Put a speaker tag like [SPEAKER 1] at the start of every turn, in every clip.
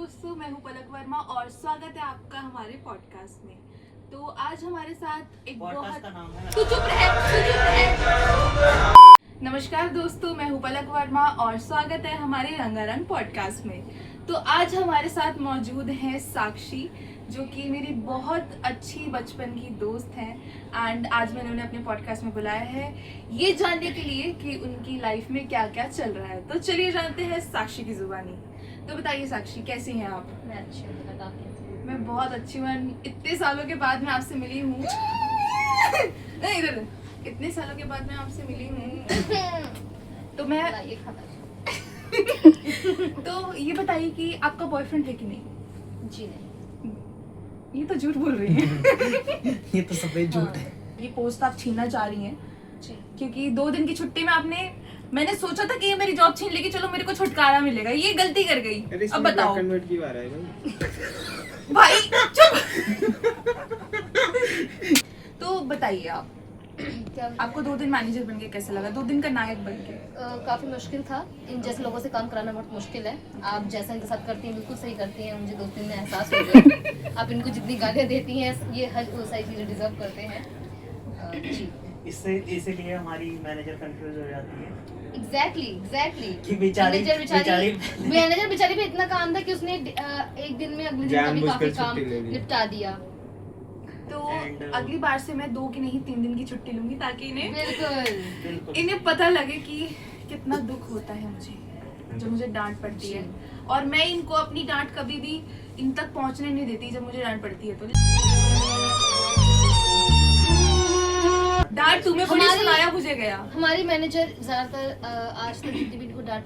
[SPEAKER 1] दोस्तों, मैं हूं पलक वर्मा और स्वागत है आपका हमारे पॉडकास्ट में। तो आज हमारे साथ एक बहुत तू चुप रहे। नमस्कार दोस्तों, मैं हूं पलक वर्मा और स्वागत है हमारे रंगारंग पॉडकास्ट में। तो आज हमारे साथ मौजूद है साक्षी, जो कि मेरी बहुत अच्छी बचपन की दोस्त है एंड आज मैंने उन्हें अपने पॉडकास्ट में बुलाया है ये जानने के लिए कि उनकी लाइफ में क्या क्या चल रहा है। तो चलिए जानते हैं साक्षी की जुबानी। तो बताइए साक्षी, कैसी हैं आप?
[SPEAKER 2] मैं अच्छी हूँ, बता आप?
[SPEAKER 1] मैं बहुत अच्छी हूँ। इतने सालों के बाद मैं आपसे मिली हूँ। नहीं, इधर इतने सालों के बाद मैं आपसे मिली हूँ। तो मैं तो ये बताइए कि आपका बॉयफ्रेंड है कि नहीं?
[SPEAKER 2] जी नहीं।
[SPEAKER 1] ये तो झूठ बोल रही है।
[SPEAKER 3] ये तो सफेद झूठ है।
[SPEAKER 1] ये पोस्ट आप छीनना चाह रही हैं
[SPEAKER 2] जी।
[SPEAKER 1] क्योंकि 2 दिन की छुट्टी में मैंने सोचा था कि ये मेरी जॉब छीन लेगी, चलो मेरे को छुटकारा मिलेगा। ये गलती कर गई। अब बताओ
[SPEAKER 4] कन्वर्ट की बार है
[SPEAKER 1] भाई, चुप। तो बताइए आप,
[SPEAKER 2] क्या
[SPEAKER 1] आपको 2 दिन मैनेजर बन के कैसे लगा? 2 दिन का नायक बन के?
[SPEAKER 2] काफ़ी मुश्किल था। इन जैसे लोगों से काम कराना बहुत मुश्किल है। आप जैसा इनके साथ करती हैं बिल्कुल सही करती हैं। मुझे 2 दिन में एहसास हो गया। आप इनको जितनी गालियाँ देती हैं ये हर वो सारी चीज़ें डिजर्व करते हैं। जी,
[SPEAKER 3] इससे इसीलिए हमारी मैनेजर कंफ्यूज हो जाती है।
[SPEAKER 2] एग्जैक्टली
[SPEAKER 3] कि बेचारी
[SPEAKER 2] मैनेजर बेचारी पे इतना काम था कि उसने एक दिन में अगले दिन का भी काफी काम निपटा दिया।
[SPEAKER 1] तो अगली बार से मैं 2 की नहीं 3 दिन की छुट्टी लूंगी ताकि
[SPEAKER 2] बिल्कुल
[SPEAKER 1] इन्हें पता लगे कि कितना दुख होता है मुझे जब मुझे डांट पड़ती है। और मैं इनको अपनी डांट कभी भी इन तक पहुंचने नहीं देती जब मुझे डांट पड़ती है। तो डांट तुम्हें बड़ी सुनाया मुझे गया।
[SPEAKER 2] हमारी मैनेजर ज्यादातर आज तक जितनी भी इनको डांट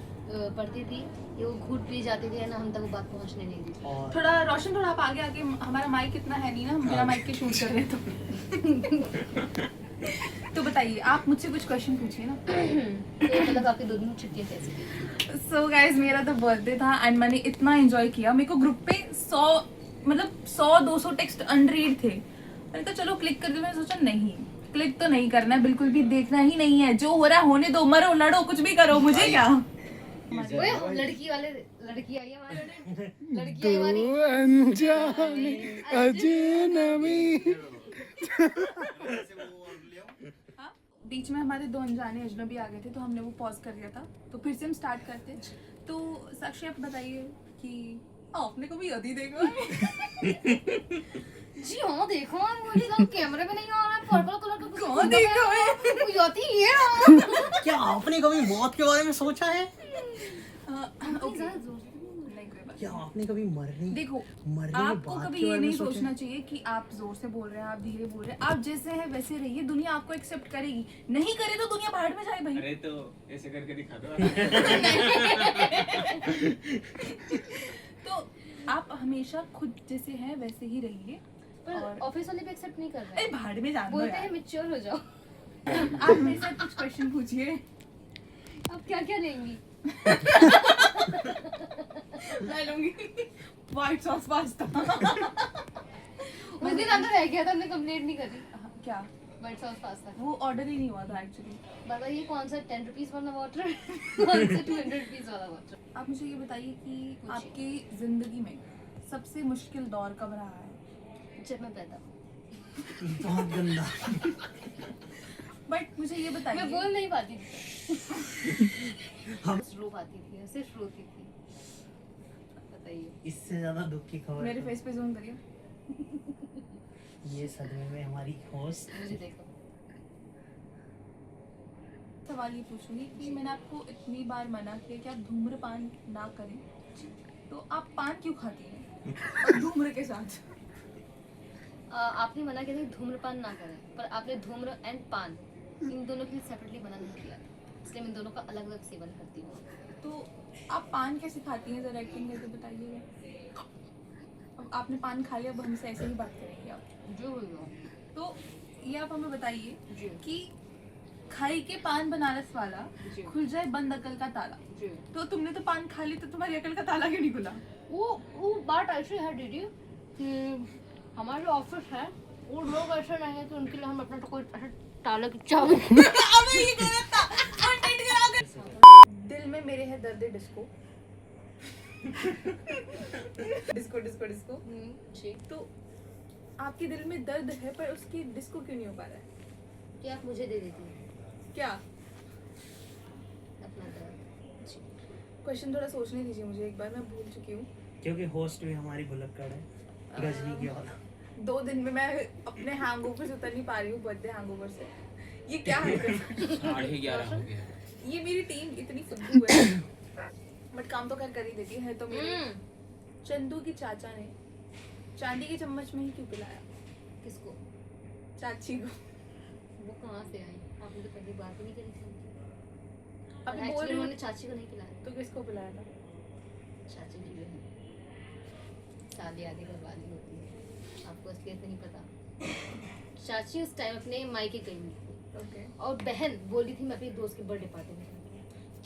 [SPEAKER 2] पड़ती थी ये वो घूट पी जाती थी ना, हम तक वो बात पहुंचने नहीं दी।
[SPEAKER 1] थोड़ा रोशन, थोड़ा आप आगे आके, हमारा माइक इतना है नहीं ना, हम बिना माइक के शूट कर रहे हैं। तो बताइए, आप मुझसे कुछ क्वेश्चन पूछिए ना।
[SPEAKER 2] तो मतलब आपकी 2 दिन की छुट्टी कैसी?
[SPEAKER 1] सो गाइज, मेरा तो बर्थडे था एंड मैंने इतना एंजॉय किया। मेरे को ग्रुप पे 100-200 टेक्स्ट अनरीड थे। मैंने तो चलो क्लिक कर दिया। मैंने सोचा नहीं, क्लिक तो नहीं करना है, बिल्कुल भी देखना ही नहीं है। जो हो रहा है होने दो, मरो लड़ो कुछ भी करो, मुझे क्या।
[SPEAKER 2] ओए लड़की आई है हमारे। लड़की आई हमारी।
[SPEAKER 4] अनजाने अजनबी।
[SPEAKER 1] बीच में हमारे 2 अनजाने अजनबी आ गए थे तो हमने वो पॉज कर दिया था। तो फिर से हम स्टार्ट करते। तो साक्षी, आप बताइए कि आपने कभी यदि देखा?
[SPEAKER 2] जी हाँ, देखो मुझे तो कैमरे में नहीं आ रहा है। पर्पल कलर का
[SPEAKER 1] कौन देखा है?
[SPEAKER 2] योती ये
[SPEAKER 3] क्या आपने कभी मौत के बारे में सोचा है? क्या आपने कभी मरने
[SPEAKER 1] देखो,
[SPEAKER 3] के
[SPEAKER 1] आपको
[SPEAKER 3] बाद
[SPEAKER 1] कभी
[SPEAKER 3] के
[SPEAKER 1] ये
[SPEAKER 3] बारे में
[SPEAKER 1] नहीं
[SPEAKER 3] सोचा
[SPEAKER 1] सोचना चाहिए कि आप जोर से बोल रहे हैं, आप धीरे बोल रहे हैं। आप जैसे हैं वैसे रहिए, दुनिया आपको एक्सेप्ट करेगी। नहीं करे तो दुनिया बाहर में जाए भाई।
[SPEAKER 4] अरे तो ऐसे करके दिखा दो।
[SPEAKER 1] तो आप हमेशा खुद जैसे हैं वैसे ही रहिए।
[SPEAKER 2] पर ऑफिस वाले भी एक्सेप्ट नहीं कर
[SPEAKER 1] अरे
[SPEAKER 2] रहे।
[SPEAKER 1] बाहर में जाना
[SPEAKER 2] बोलते हैं मैच्योर हो जाओ।
[SPEAKER 1] आप मेरे से कुछ क्वेश्चन पूछिए।
[SPEAKER 2] अब क्या क्या लेंगी?
[SPEAKER 1] मैं लूंगी व्हाइट सॉस पास्ता।
[SPEAKER 2] उस दिन अंदर रह गया था, हमने कंप्लेंट नहीं करी।
[SPEAKER 1] क्या?
[SPEAKER 2] व्हाइट सॉस पास्ता
[SPEAKER 1] वो ऑर्डर ही नहीं हुआ था एक्चुअली।
[SPEAKER 2] बाबा ये कौन सा 10 रुपीस वाला वाटर, कौन सा 200 रुपीस वाला वाटर?
[SPEAKER 1] आप मुझे ये बताइए कि आपकी जिंदगी में सबसे मुश्किल दौर कब रहा है?
[SPEAKER 2] जब मैं पैदा
[SPEAKER 3] बहुत गंदा।
[SPEAKER 1] बट मुझे ये बताइए,
[SPEAKER 2] मैं बोल नहीं पाती थी।
[SPEAKER 3] हम
[SPEAKER 2] रो पाती थी, सिर्फ रोती थी। बताइए।
[SPEAKER 3] इससे ज्यादा दुख की खबर
[SPEAKER 1] मेरे फेस पे जूम करिए।
[SPEAKER 3] ये सदमे में हमारी होस्ट।
[SPEAKER 2] मुझे देखो।
[SPEAKER 1] सवाल ये पूछूंगी कि मैंने आपको इतनी बार मना किया कि आप धूम्रपान ना करें, तो आप पान क्यों खाती हैं और धूम्र के साथ?
[SPEAKER 2] आपने मना किया था कि धूम्रपान ना करें, पर आपने धूम्र एंड पान इन दोनों के लिए सेपरेटली मना नहीं किया, इसलिए मैं इन दोनों का अलग अलग सेवन करती हूँ।
[SPEAKER 1] तो आप पान कैसे खाती हैं, जरा एक्टिंग करके बताइएगा। अब आपने पान खा लिया, अब हमसे ऐसे ही बात करेंगे आप।
[SPEAKER 2] जो हुई हो।
[SPEAKER 1] तो ये आप हमें बताइए
[SPEAKER 2] जी।
[SPEAKER 1] कि खाई के पान बनारस वाला
[SPEAKER 2] जी।
[SPEAKER 1] खुल जाए बंद अकल का ताला।
[SPEAKER 2] जी।
[SPEAKER 1] तो तुमने तो पान खा ली, तो तुम्हारी अकल का ताला क्यों नहीं खुला?
[SPEAKER 2] वो बात ऐसी है दीदी कि हमारे ऑफिस है, वो लोग ऐसे नहीं है कि उनके लिए हम अपना तो कोई ऐसा ताला की चाबी।
[SPEAKER 1] अबे ये गलत था, कंटेंट खराब कर। दिल में मेरे है दर्द डिस्को। Disco disco disco.
[SPEAKER 2] जी
[SPEAKER 1] तो आपके दिल में दर्द है पर उसकी डिस्को क्यों नहीं हो पा रहा है?
[SPEAKER 2] क्या आप मुझे दे देती हैं
[SPEAKER 1] क्या
[SPEAKER 2] अपना दर्द? जी
[SPEAKER 1] क्वेश्चन थोड़ा सोचने दीजिए मुझे एक बार, मैं भूल चुकी हूँ।
[SPEAKER 3] क्योंकि होस्ट भी हमारी भुलक्कड़ है, गजनी की औलाद।
[SPEAKER 1] 2 दिन में मैं अपने हैंगओवर से उतर नहीं पा रही हूँ, बर्थडे हैंगओवर से। ये क्या है?
[SPEAKER 4] 11:30 हो गया।
[SPEAKER 1] ये मेरी टीम इतनी फुद्दू है बट काम तो कर ही देती है। तो मेरे चंदू की चाचा ने चांदी के चम्मच में ही क्यों पिलाया
[SPEAKER 2] किसको?
[SPEAKER 1] चाची को?
[SPEAKER 2] वो कहाँ से आई? आपने तो पहली बात ही नहीं करी थी।
[SPEAKER 1] अब बोल
[SPEAKER 2] एक्चुअली
[SPEAKER 1] रही
[SPEAKER 2] उन्होंने
[SPEAKER 1] हूँ,
[SPEAKER 2] चाची को नहीं खिलाया,
[SPEAKER 1] तो किसको पिलाया था?
[SPEAKER 2] चाची की बहन। शादी आदि बर्बादी होती है, आपको इसलिए तो नहीं पता। चाची उस टाइम अपने मायके गई हुई थी
[SPEAKER 1] ओके
[SPEAKER 2] और बहन बोली थी मैं अपनी दोस्त की बर्थडे पार्टी में जाऊंगी।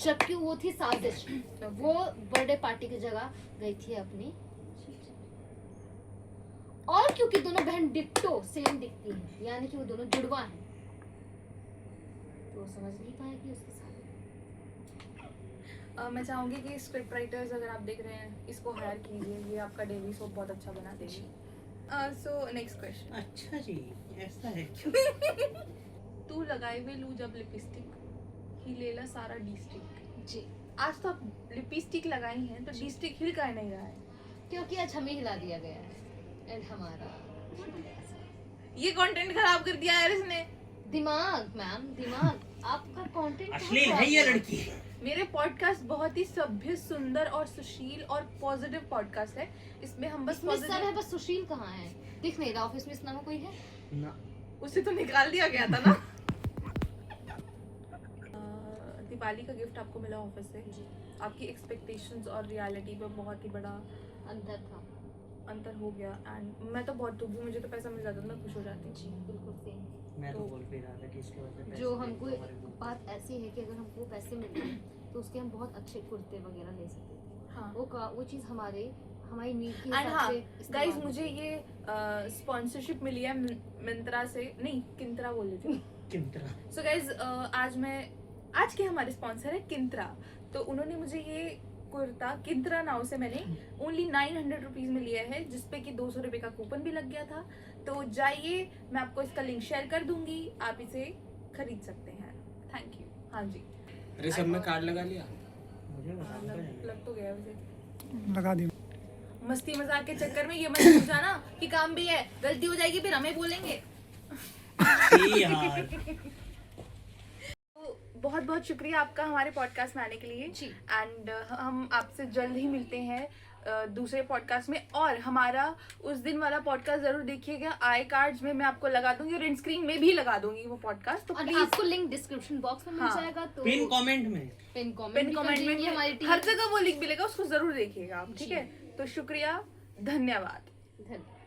[SPEAKER 2] जबकि वो थी साजिश। वो बर्थडे पार्टी की जगह गई थी अपनी, और क्योंकि दोनों बहन डिट्टो सेम दिखती हैं, यानी कि वो दोनों जुड़वा हैं, तो वो समझ नहीं पाया कि उसके साथ।
[SPEAKER 1] मैं चाहूंगी कि स्क्रिप्ट राइटर्स अगर आप देख रहे हैं इसको हायर कीजिए, ये आपका डेली सोप बहुत अच्छा बना देगी। So next question.
[SPEAKER 3] अच्छा जी, ऐसा है क्यों?
[SPEAKER 1] तू लगाए हुए लू जब लिपस्टिक ही लेला सारा डिस्ट्रिक्ट।
[SPEAKER 2] जी
[SPEAKER 1] आज तो आप लिपस्टिक लगाई हैं तो डिस्ट्रिक्ट हिल का नहीं रहा है।
[SPEAKER 2] क्योंकि आज हमें हिला दिया गया है एंड हमारा
[SPEAKER 1] ये कंटेंट खराब कर दिया यार इसने।
[SPEAKER 2] दिमाग, मैम दिमाग, आपका कंटेंट
[SPEAKER 3] अश्लील है ये लड़की।
[SPEAKER 1] मेरे पॉडकास्ट बहुत ही सभ्य, सुंदर और सुशील और पॉजिटिव पॉडकास्ट है। इसमें हम बस
[SPEAKER 2] इसमें सब है,
[SPEAKER 1] पॉजिटिव।
[SPEAKER 2] बस सुशील कहाँ है? दिख नहीं रहा। ऑफिस में इस नाम का कोई है?
[SPEAKER 3] ना,
[SPEAKER 1] उसे तो निकाल दिया गया था ना। दिवाली का गिफ्ट आपको मिला ऑफिस से। आपकी एक्सपेक्टेशंस और रियलिटी पे बहुत ही बड़ा
[SPEAKER 2] अंदर था।
[SPEAKER 1] अंतर हो गया एंड मैं तो बहुत दुखी हूँ। मुझे तो पैसा मिल जाता तो मैं खुश हो जाती।
[SPEAKER 2] जी बिल्कुल सेम।
[SPEAKER 3] मैं तो बोल भी रहा था कि इसके वजह से
[SPEAKER 2] जो हमको बात ऐसी है कि अगर हमको पैसे मिलते हैं तो उसके हम बहुत अच्छे कुर्ते वगैरह ले सकते थे।
[SPEAKER 1] हाँ
[SPEAKER 2] वो चीज़ हमारी नीड की
[SPEAKER 1] एंड
[SPEAKER 2] हिसाब
[SPEAKER 1] हाँ
[SPEAKER 2] से
[SPEAKER 1] गाइस,
[SPEAKER 2] इस्तेमाल
[SPEAKER 1] मुझे ये स्पॉन्सरशिप मिली है मिंत्रा से, नहीं किंत्रा बोल रही थी।
[SPEAKER 3] किंतरा।
[SPEAKER 1] सो गाइस, आज के हमारे स्पॉन्सर है किंत्रा। तो उन्होंने मुझे ये कुर्ता किंत्रा नाउ से मैंने ओनली 900 रुपीज में लिया है, जिसपे कि 200 रुपए का कूपन भी लग गया था। तो जाइए, मैं आपको इसका लिंक शेयर कर दूंगी, आप इसे खरीद सकते हैं। Thank you. हाँ जी,
[SPEAKER 4] अरे सब में कार्ड लगा लिया।
[SPEAKER 3] मुझे बता
[SPEAKER 1] लग तो गया वैसे।
[SPEAKER 5] लगा दी।
[SPEAKER 1] मस्ती मजाक के चक्कर में ये मत समझाना कि काम भी है, गलती हो जाएगी फिर हमें बोलेंगे।
[SPEAKER 3] यार।
[SPEAKER 1] बहुत बहुत शुक्रिया आपका हमारे पॉडकास्ट में आने के लिए
[SPEAKER 2] जी।
[SPEAKER 1] एंड हम आपसे जल्द ही मिलते हैं दूसरे पॉडकास्ट में। और हमारा उस दिन वाला पॉडकास्ट जरूर देखिएगा। आई कार्ड्स में मैं आपको लगा दूंगी और इंड स्क्रीन में भी लगा दूंगी वो पॉडकास्ट। तो
[SPEAKER 2] और
[SPEAKER 1] प्लीज
[SPEAKER 2] आपको लिंक डिस्क्रिप्शन बॉक्स में मिल
[SPEAKER 1] हाँ।
[SPEAKER 2] जाएगा, तो
[SPEAKER 3] पिन कमेंट में
[SPEAKER 2] पिन
[SPEAKER 1] पिन कमेंट में
[SPEAKER 2] हमारी टीम।
[SPEAKER 1] हर जगह वो लिंक मिलेगा, उसको जरूर देखिएगा आप। ठीक
[SPEAKER 2] जी।
[SPEAKER 1] है, तो शुक्रिया, धन्यवाद।
[SPEAKER 2] धन्यवाद।